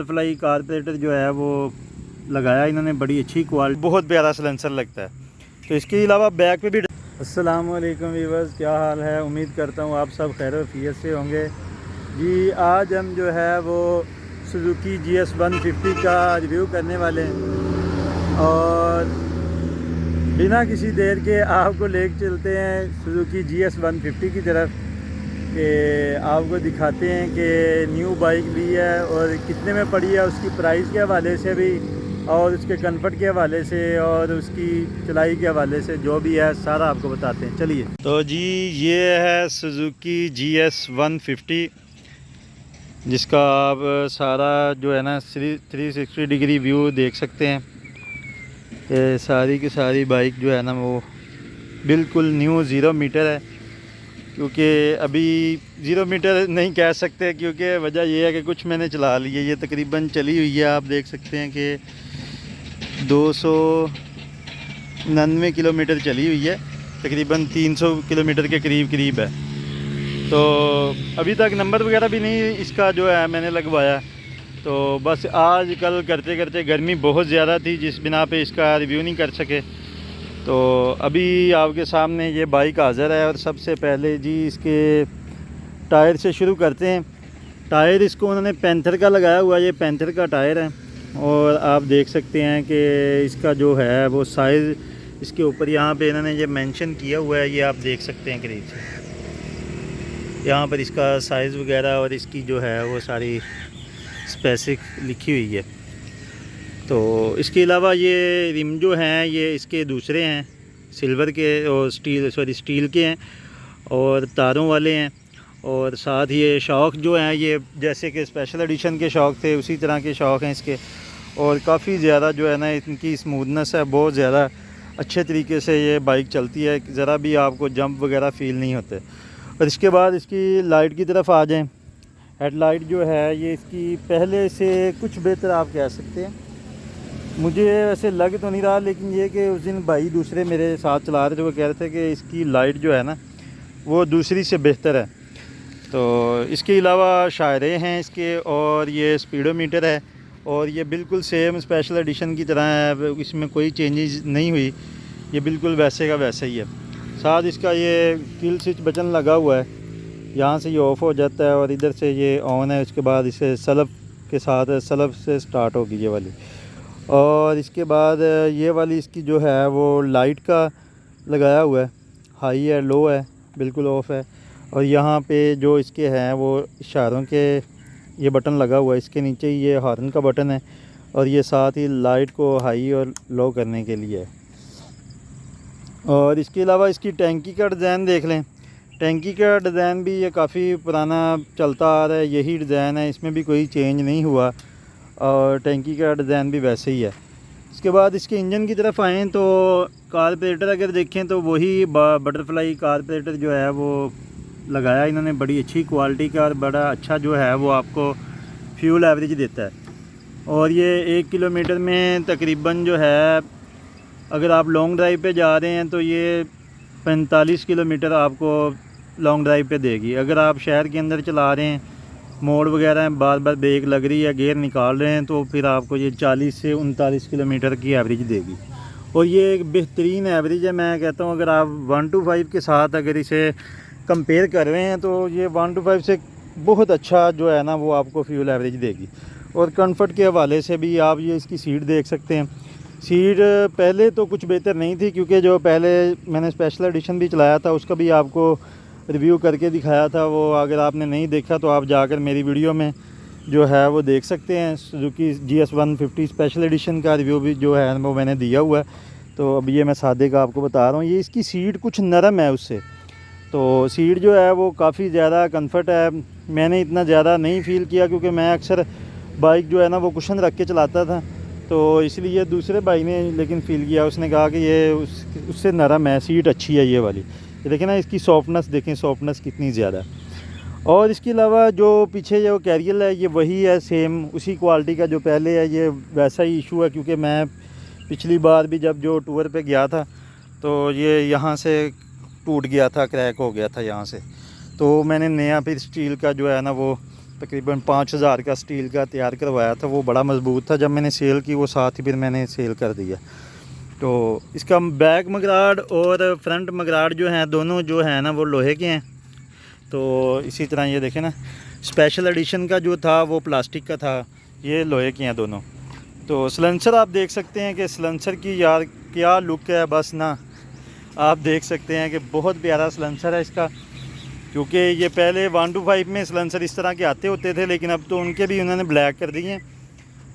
Butterfly corporator जो है वो लगाया इन्होंने, बड़ी अच्छी क्वालिटी, बहुत प्यारा सिलेंसर लगता है। तो इसके अलावा बैक पे भी। अस्सलाम वालेकुम व्यूअर्स, क्या हाल है? उम्मीद करता हूँ आप सब खैर वफियत से होंगे जी। आज हम जो है वो सुजुकी GS 150 का रिव्यू करने वाले हैं और बिना किसी देर के आपको लेके चलते हैं सुजुकी GS 150 की तरफ, कि आपको दिखाते हैं कि न्यू बाइक ली है और कितने में पड़ी है, उसकी प्राइस के हवाले से भी और उसके कंफर्ट के हवाले से और उसकी चलाई के हवाले से जो भी है सारा आपको बताते हैं। चलिए। तो जी ये है सुजुकी GS 150, जिसका आप सारा जो है ना 360 डिग्री व्यू देख सकते हैं। ये सारी की सारी बाइक जो है ना वो बिल्कुल न्यू 0 मीटर है, क्योंकि अभी 0 मीटर नहीं कह सकते क्योंकि वजह यह है कि कुछ मैंने चला ली है। ये तकरीबन चली हुई है, आप देख सकते हैं कि 299 किलोमीटर चली हुई है, तकरीबन 300 किलोमीटर के करीब है। तो अभी तक नंबर वगैरह भी नहीं इसका जो है मैंने लगवाया। तो बस आज कल करते करते गर्मी बहुत ज़्यादा थी, जिस बिना पे इसका रिव्यू नहीं कर सके। तो अभी आपके सामने ये बाइक हाज़िर है और सबसे पहले जी इसके टायर से शुरू करते हैं। टायर इसको उन्होंने पैंथर का लगाया हुआ है, ये पैंथर का टायर है और आप देख सकते हैं कि इसका जो है वो साइज़ इसके ऊपर यहाँ पे इन्होंने ये मेंशन किया हुआ है, ये आप देख सकते हैं करीब से। यहाँ पर इसका साइज़ वगैरह और इसकी जो है वो सारी स्पेसिफिक लिखी हुई है। तो इसके अलावा ये रिम जो हैं ये इसके दूसरे हैं, सिल्वर के और स्टील के हैं और तारों वाले हैं। और साथ ये शॉक जो हैं ये जैसे कि स्पेशल एडिशन के शॉक थे उसी तरह के शॉक हैं इसके। और काफ़ी ज़्यादा जो है ना इनकी स्मूथनेस है, बहुत ज़्यादा अच्छे तरीके से ये बाइक चलती है, ज़रा भी आपको जंप वगैरह फ़ील नहीं होते। और इसके बाद इसकी लाइट की तरफ आ जाएं। हेडलाइट जो है ये इसकी पहले से कुछ बेहतर आप कह सकते हैं, मुझे वैसे लग तो नहीं रहा, लेकिन ये कि उस दिन भाई दूसरे मेरे साथ चला रहे थे, वो कह रहे थे कि इसकी लाइट जो है ना वो दूसरी से बेहतर है। तो इसके अलावा शायरे हैं इसके और ये स्पीडोमीटर है और ये बिल्कुल सेम स्पेशल एडिशन की तरह है, इसमें कोई चेंजेस नहीं हुई, ये बिल्कुल वैसे का वैसे ही है। साथ इसका ये किल स्विच बटन लगा हुआ है, यहाँ से ये ऑफ़ हो जाता है और इधर से ये ऑन है। उसके बाद इसे सलब के साथ सलब से स्टार्ट होगी ये वाली। और इसके बाद ये वाली इसकी जो है वो लाइट का लगाया हुआ है, हाई है लो है बिल्कुल ऑफ़ है। और यहाँ पे जो इसके हैं वो इशारों के ये बटन लगा हुआ है, इसके नीचे ही ये हॉर्न का बटन है और ये साथ ही लाइट को हाई और लो करने के लिए है। और इसके अलावा इसकी टैंकी का डिज़ाइन देख लें। टैंकी का डिज़ाइन भी ये काफ़ी पुराना चलता आ रहा है, यही डिज़ाइन है, इसमें भी कोई चेंज नहीं हुआ और टैंकी का डिज़ाइन भी वैसे ही है। इसके बाद इसके इंजन की तरफ आएँ तो कारपोरेटर अगर देखें तो वही बटरफ्लाई कारपोरेटर जो है वो लगाया इन्होंने, बड़ी अच्छी क्वालिटी का और बड़ा अच्छा जो है वो आपको फ्यूल एवरेज देता है। और ये 1 किलोमीटर में तकरीबन जो है अगर आप लॉन्ग ड्राइव पे जा रहे हैं तो ये 45 किलोमीटर आपको लॉन्ग ड्राइव पे देगी। अगर आप शहर के अंदर चला रहे हैं, मोड़ वगैरह हैं, बार बार ब्रेक लग रही है, गियर निकाल रहे हैं, तो फिर आपको ये 40 से 39 किलोमीटर की एवरेज देगी। और ये एक बेहतरीन एवरेज है, मैं कहता हूँ। अगर आप 1 to 5 के साथ अगर इसे कंपेयर कर रहे हैं तो ये 1 to 5 से बहुत अच्छा जो है ना वो आपको फ्यूल एवरेज देगी। और कंफर्ट के हवाले से भी आप ये इसकी सीट देख सकते हैं। सीट पहले तो कुछ बेहतर नहीं थी, क्योंकि जो पहले मैंने स्पेशल एडिशन भी चलाया था उसका भी आपको रिव्यू करके दिखाया था, वो अगर आपने नहीं देखा तो आप जाकर मेरी वीडियो में जो है वो देख सकते हैं। सुजुकी GS 150 स्पेशल एडिशन का रिव्यू भी जो है वो मैंने दिया हुआ है। तो अब ये मैं सादे का आपको बता रहा हूँ। ये इसकी सीट कुछ नरम है उससे, तो सीट जो है वो काफ़ी ज़्यादा कंफर्ट है। मैंने इतना ज़्यादा नहीं फ़ील किया क्योंकि मैं अक्सर बाइक जो है ना वो कुशन रख के चलाता था, तो इसलिए दूसरे भाई ने लेकिन फ़ील किया, उसने कहा कि ये उससे नरम है, सीट अच्छी है ये वाली। ये देखें ना इसकी सॉफ्टनेस, देखें सॉफ्टनेस कितनी ज़्यादा है। और इसके अलावा जो पीछे जो कैरियल है ये वही है, सेम उसी क्वालिटी का जो पहले है, ये वैसा ही इशू है। क्योंकि मैं पिछली बार भी जब जो टूर पे गया था तो ये यहाँ से टूट गया था, क्रैक हो गया था यहाँ से, तो मैंने नया फिर स्टील का जो है ना वो तकरीबन 5,000 का स्टील का तैयार करवाया था, वो बड़ा मज़बूत था। जब मैंने सेल की वो साथ ही फिर मैंने सेल कर दिया। तो इसका बैक मगराड़ और फ्रंट मगराड़ जो हैं दोनों जो है ना वो लोहे के हैं। तो इसी तरह ये देखें ना, स्पेशल एडिशन का जो था वो प्लास्टिक का था, ये लोहे के हैं दोनों। तो सलेंसर आप देख सकते हैं कि सलेंसर की यार क्या लुक है, बस ना आप देख सकते हैं कि बहुत प्यारा सलेंसर है इसका। क्योंकि ये पहले 125 में सलेंसर इस तरह के आते होते थे, लेकिन अब तो उनके भी उन्होंने ब्लैक कर दिए हैं।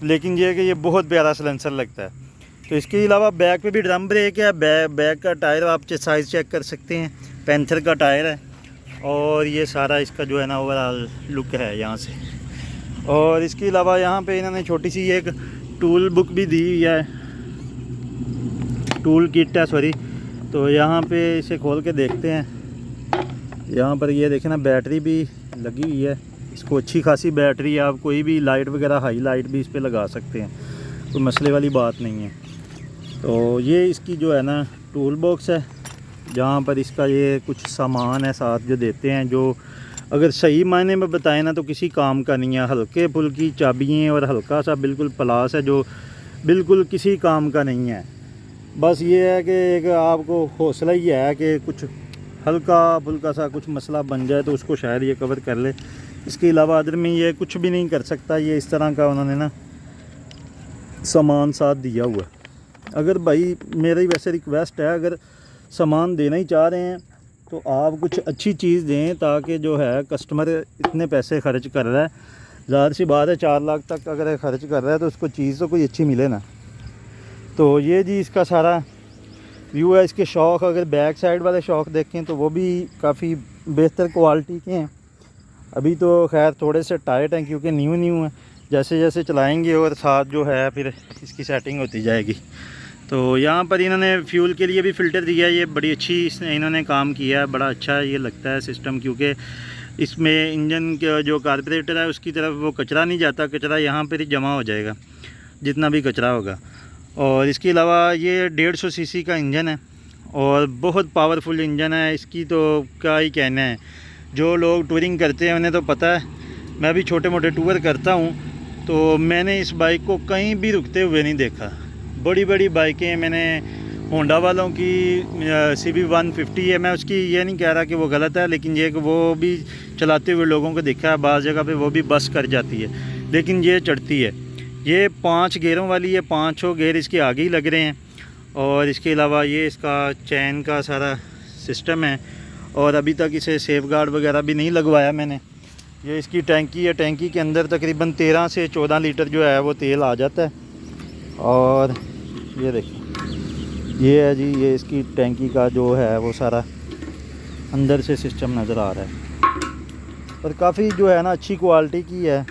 लेकिन ये कि ये बहुत प्यारा सलेंसर लगता है। तो इसके अलावा बैक पे भी ड्रम ब्रेक है। बैक का टायर आप साइज़ चेक कर सकते हैं, पैंथर का टायर है। और ये सारा इसका जो है ना ओवरऑल लुक है यहाँ से। और इसके अलावा यहाँ पे इन्होंने छोटी सी एक टूल बुक भी दी हुई है, टूल किट है सॉरी। तो यहाँ पे इसे खोल के देखते हैं। यहाँ पर ये देखें ना, बैटरी भी लगी हुई है इसको, अच्छी खासी बैटरी। आप कोई भी लाइट वगैरह हाई लाइट भी इस पर लगा सकते हैं, कोई मसले वाली बात नहीं है। तो ये इसकी जो है ना टूल बॉक्स है, जहाँ पर इसका ये कुछ सामान है साथ जो देते हैं, जो अगर सही मायने में बताएं ना तो किसी काम का नहीं है। हल्के फुल्की चाबियाँ और हल्का सा बिल्कुल प्लास है जो बिल्कुल किसी काम का नहीं है। बस ये है कि एक आपको हौसला ही है कि कुछ हल्का फुल्का सा कुछ मसला बन जाए तो उसको शायद ये कवर कर ले। इसके अलावा अदर में ये कुछ भी नहीं कर सकता। ये इस तरह का उन्होंने ना सामान साथ दिया हुआ। अगर भाई मेरी वैसे रिक्वेस्ट है, अगर सामान देना ही चाह रहे हैं तो आप कुछ अच्छी चीज़ दें, ताकि जो है कस्टमर इतने पैसे खर्च कर रहा है, ज़ाहिर सी बात है 4 लाख तक अगर खर्च कर रहा है तो उसको चीज़ तो कोई अच्छी मिले ना। तो ये जी इसका सारा व्यू है। इसके शॉक अगर बैक साइड वाले शॉक देखें तो वो भी काफ़ी बेहतर क्वालिटी के हैं। अभी तो खैर थोड़े से टाइट हैं क्योंकि न्यू है। जैसे जैसे चलाएंगे और साथ जो है फिर इसकी सेटिंग होती जाएगी। तो यहाँ पर इन्होंने फ्यूल के लिए भी फ़िल्टर दिया है। ये बड़ी अच्छी इन्होंने काम किया है, बड़ा अच्छा ये लगता है सिस्टम। क्योंकि इसमें इंजन का जो कार्बोरेटर है उसकी तरफ वो कचरा नहीं जाता, कचरा यहाँ पर ही जमा हो जाएगा जितना भी कचरा होगा। और इसके अलावा ये 150 सीसी का इंजन है और बहुत पावरफुल इंजन है। इसकी तो क्या ही कहना है, जो लोग टूरिंग करते हैं उन्हें तो पता है। मैं भी छोटे मोटे टूर करता हूँ तो मैंने इस बाइक को कहीं भी रुकते हुए नहीं देखा। बड़ी बड़ी बाइकें मैंने होंडा वालों की CB 150 है, मैं उसकी ये नहीं कह रहा कि वो गलत है, लेकिन ये कि वो भी चलाते हुए लोगों को देखा है। बाज़ जगह पे वो भी बस कर जाती है, लेकिन ये चढ़ती है। ये 5 गेयरों वाली है, 5 गेयर इसके आगे ही लग रहे हैं। और इसके अलावा ये इसका चैन का सारा सिस्टम है। और अभी तक इसे सेफ गार्ड वगैरह भी नहीं लगवाया मैंने। ये इसकी टैंकी है, टैंकी के अंदर तकरीबन 13 से 14 लीटर जो है वो तेल आ जाता है। और ये देखिए, ये है जी, ये इसकी टैंकी का जो है वो सारा अंदर से सिस्टम नज़र आ रहा है। और काफ़ी जो है ना अच्छी क्वालिटी की है।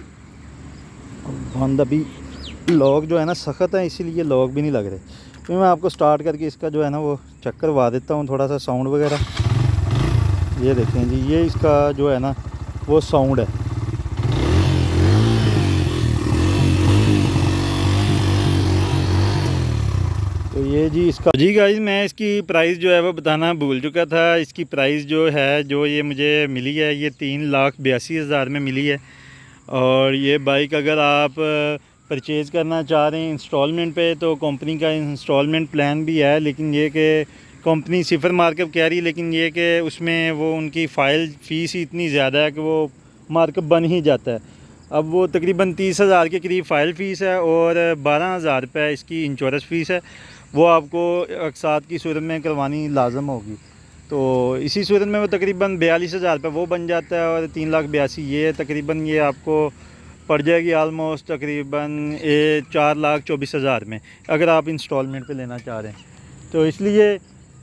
बंद अभी लॉक जो है ना सख्त है, इसीलिए लॉक भी नहीं लग रहे। तो मैं आपको स्टार्ट करके इसका जो है ना वो चेक करवा देता हूँ, थोड़ा सा साउंड वगैरह। ये देखें जी, ये इसका जो है ना वो साउंड है। तो ये जी इसका जी गाइस, मैं इसकी प्राइस जो है वो बताना भूल चुका था। इसकी प्राइस जो है जो ये मुझे मिली है ये 3,82,000 में मिली है। और ये बाइक अगर आप परचेज़ करना चाह रहे हैं इंस्टॉलमेंट पे तो कंपनी का इंस्टॉलमेंट प्लान भी है, लेकिन ये कि कंपनी 0 मार्कअप कह रही है, लेकिन ये कि उसमें वो उनकी फ़ाइल फ़ीस ही इतनी ज़्यादा है कि वो मार्कअप बन ही जाता है। अब वो तकरीबन 30,000 के करीब फ़ाइल फ़ीस है और 12,000 रुपये इसकी इंश्योरेंस फ़ीस है। वो आपको अक़सात की सूरत में करवानी लाजम होगी। तो इसी सूरत में वो तकरीबन 42,000 रुपये वो बन जाता है और 3,82,000 ये तकरीबन ये आपको पड़ जाएगी आलमोस्ट तकरीबन 4,24,000 में, अगर आप इंस्टॉलमेंट पे लेना चाह रहे हैं। तो इसलिए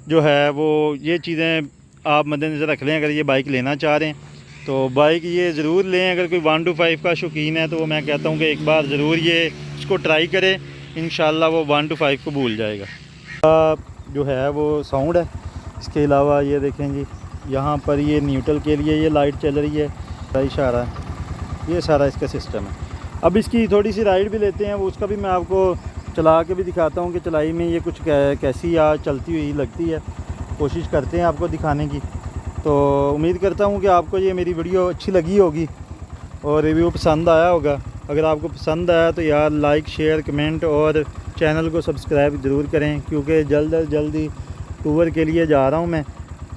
जो है वो ये चीज़ें आप मद्देनज़र रख लें। अगर ये बाइक लेना चाह रहे हैं तो बाइक ये ज़रूर लें। अगर कोई 125 का शौकीन है तो मैं कहता हूँ कि एक बार ज़रूर ये इसको ट्राई करें, इंशाल्लाह वो 125 को भूल जाएगा। जो है वो साउंड है। इसके अलावा ये देखें जी, यहाँ पर ये न्यूट्रल के लिए ये लाइट चल रही है, इशारा है। ये सारा इसका सिस्टम है। अब इसकी थोड़ी सी राइड भी लेते हैं, वो उसका भी मैं आपको चला के भी दिखाता हूँ कि चलाई में ये कुछ कैसी आज चलती हुई लगती है। कोशिश करते हैं आपको दिखाने की। तो उम्मीद करता हूँ कि आपको ये मेरी वीडियो अच्छी लगी होगी। और रिव्यू पसंद आया होगा। अगर आपको पसंद आया तो यार लाइक शेयर कमेंट और चैनल को सब्सक्राइब ज़रूर करें, क्योंकि जल्दी टूर के लिए जा रहा हूँ मैं।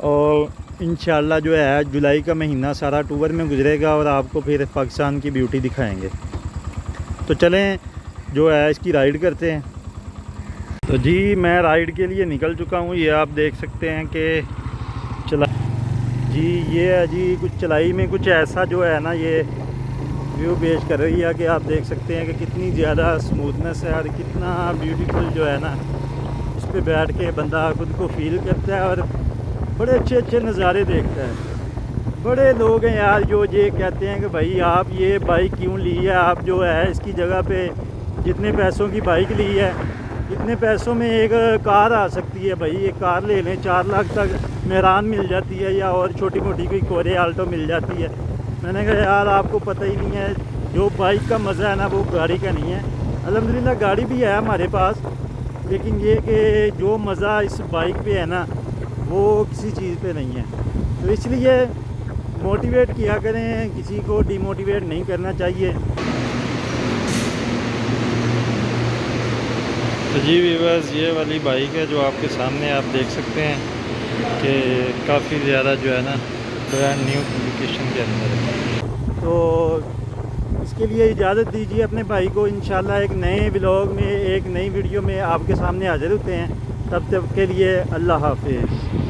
और इंशाल्लाह जो है जुलाई का महीना सारा टूर में गुजरेगा और आपको फिर पाकिस्तान की ब्यूटी दिखाएंगे। तो चलें जो है इसकी राइड करते हैं। तो जी मैं राइड के लिए निकल चुका हूँ। ये आप देख सकते हैं कि जी ये है जी कुछ चलाई में कुछ ऐसा जो है ना ये व्यू पेश कर रही है कि आप देख सकते हैं कि कितनी ज़्यादा स्मूथनेस है और कितना ब्यूटीफुल जो है ना इस पे बैठ के बंदा खुद को फील करता है और बड़े अच्छे नज़ारे देखता है। बड़े लोग हैं यार जो ये कहते हैं कि भाई आप ये बाइक क्यों ली है, आप जो है इसकी जगह पे जितने पैसों की बाइक ली है इतने पैसों में एक कार आ सकती है। भाई एक कार ले लें, 4 लाख तक मेहरान मिल जाती है या और छोटी मोटी कोई कोरे आल्टो मिल जाती है। मैंने कहा यार आपको पता ही नहीं है, जो बाइक का मज़ा है ना वो गाड़ी का नहीं है। अल्हम्दुलिल्लाह गाड़ी भी है हमारे पास, लेकिन ये कि जो मज़ा इस बाइक पे है ना वो किसी चीज़ पे नहीं है। तो इसलिए मोटिवेट किया करें, किसी को डिमोटिवेट नहीं करना चाहिए। तो जी व्यूअर्स ये वाली बाइक है जो आपके सामने आप देख सकते हैं कि काफ़ी ज़्यादा जो है ना ब्रांड न्यू कंडीशन के अंदर है। तो इसके लिए इजाज़त दीजिए अपने भाई को। इंशाल्लाह एक नए व्लॉग में एक नई वीडियो में आपके सामने हाजिर होते हैं। तब तक के लिए अल्लाह हाफिज़।